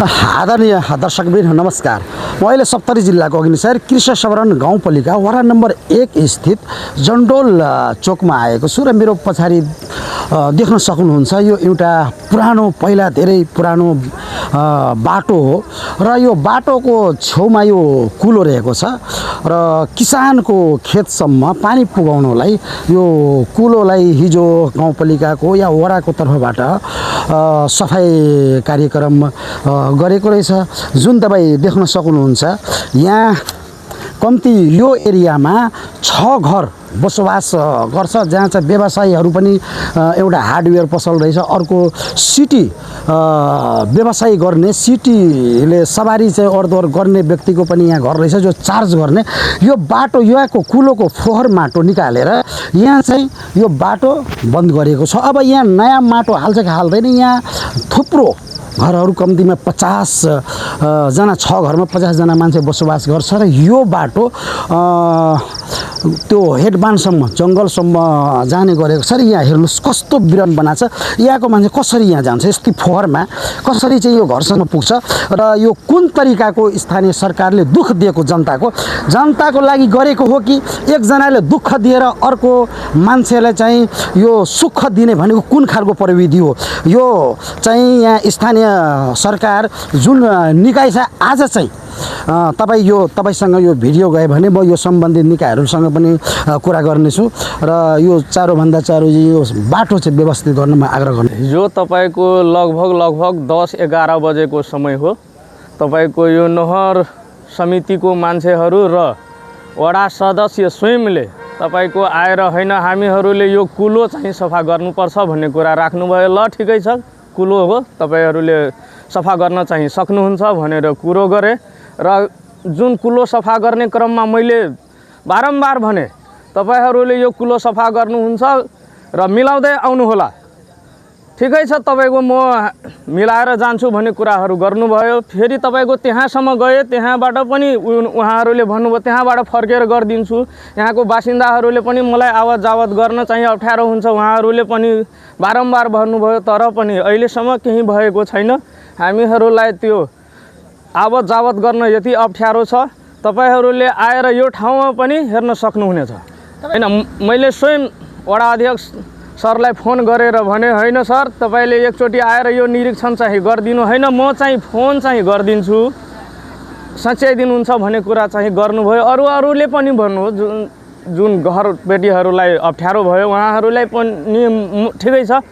आदरणीय दर्शकबिन नमस्कार। म अहिले सप्तरी जिल्लाको अग्निशहर कृष्ण सवरण गाउँपालिका वडा नम्बर 1 स्थित जन्डोल चोकमा आएको छु र मेरो पछाडि देख्न सक्नुहुन्छ यो एउटा पुरानो पहिला धेरै पुरानो बाटो हो र यो बाटोको छेउमा यो कुलो रहेको छ र किसानको खेतसम्म पानी पुगाउनलाई यो कुलोलाई हिजो गाउँपालिकाको या वडाको तर्फबाट सफाई कार्यक्रम गरेको रहेछ। जुन तपाईँ देख्न सक्नुहुन्छ यहाँ कम्ती यो एरियामा 6 घर बसोबास गर्छ, जहाँ चाहिँ व्यवसायीहरू पनि एउटा हार्डवेयर पसल रहेछ, अर्को सिटी व्यवसाय गर्ने सिटीले सवारी चाहिँ ओहोरदोहोर गर्ने व्यक्तिको पनि यहाँ घर रहेछ जो चार्ज गर्ने। यो बाटो यहाँको कुलोको फोहोर माटो निकालेर यहाँ चाहिँ यो बाटो बन्द गरेको छ। अब यहाँ नयाँ माटो हाल्छ कि हाल्दैन, यहाँ थुप्रो घरहरू कम्तीमा 50 जना 6 घरमा 50 जना मान्छे बसोबास गर्छ र यो बाटो त्यो हेडबानसम्म जङ्गलसम्म जाने गरेको छ र यहाँ हेर्नुहोस् कस्तो बिरान बनाएको छ। यहाँको मान्छे कसरी यहाँ जान्छ यस्तै फोहोरमा, कसरी चाहिँ यो घरसम्म पुग्छ र यो कुन तरिकाको स्थानीय सरकारले दुःख दिएको जनताको लागि गरेको हो कि एकजनाले दुःख दिएर अर्को मान्छेलाई चाहिँ यो सुख दिने भनेको कुन खालको प्रविधि हो? यो चाहिँ यहाँ स्थानीय सरकार जुन निकाय छ आज चाहिँ तपाईसँग यो भिडियो गयो भने म यो सम्बन्धित निकायहरूसँग पनि कुरा गर्नेछु र यो चारोभन्दा चारो यो बाटो चाहिँ व्यवस्थित गर्न म आग्रह गर्ने। जो तपाईको लगभग 10-11 बजेको समय हो। तपाईको यो नहर समितिको मान्छेहरू र वडा सदस्य स्वयंले तपाईको आएर हैन हामीहरूले यो कुलो चाहिँ सफा गर्नुपर्छ भन्ने कुरा राख्नुभयो। ल ठिकै छ, कुलो हो, तपाईहरूले सफा गर्न चाहिँ सक्नुहुन्छ भनेर कुरो गरे र जुन कुलो सफा गर्ने क्रममा मैले बारम्बार भने तपाईहरूले यो कुलो सफा गर्नुहुन्छ र मिलाउँदै आउनुहोला। ठिकै छ, तपाईको म मिलाएर जान्छु भन्ने कुराहरू गर्नुभयो। फेरि तपाईको त्यहाँसम्म गए, त्यहाँबाट पनि उहाँहरूले भन्नुभयो त्यहाँबाट फर्केर गरिदिन्छु। यहाँको बासिन्दाहरूले पनि मलाई आवत जावत गर्न चाहिँ अप्ठ्यारो हुन्छ, उहाँहरूले पनि बारम्बार भन्नुभयो, तर पनि अहिलेसम्म केही भएको छैन। हामीहरूलाई त्यो आवत जावत गर्न यति अप्ठ्यारो छ, तपाईहरूले आएर यो ठाउँमा पनि हेर्न सक्नुहुनेछ। हैन, मैले स्वयं वडा अध्यक्ष सरलाई फोन गरेर भने हैन सर तपाईले एकचोटि आएर यो निरीक्षण चाहिँ गरिदिनु, हैन म चाहिँ फोन चाहिँ गरिदिन्छु, सच्याइदिनुहुन्छ भन्ने कुरा चाहिँ गर्नुभयो। अरूले पनि भन्नु जुन घर बेटीहरूलाई अप्ठ्यारो भयो उहाँहरूलाई पनि ठिकै छ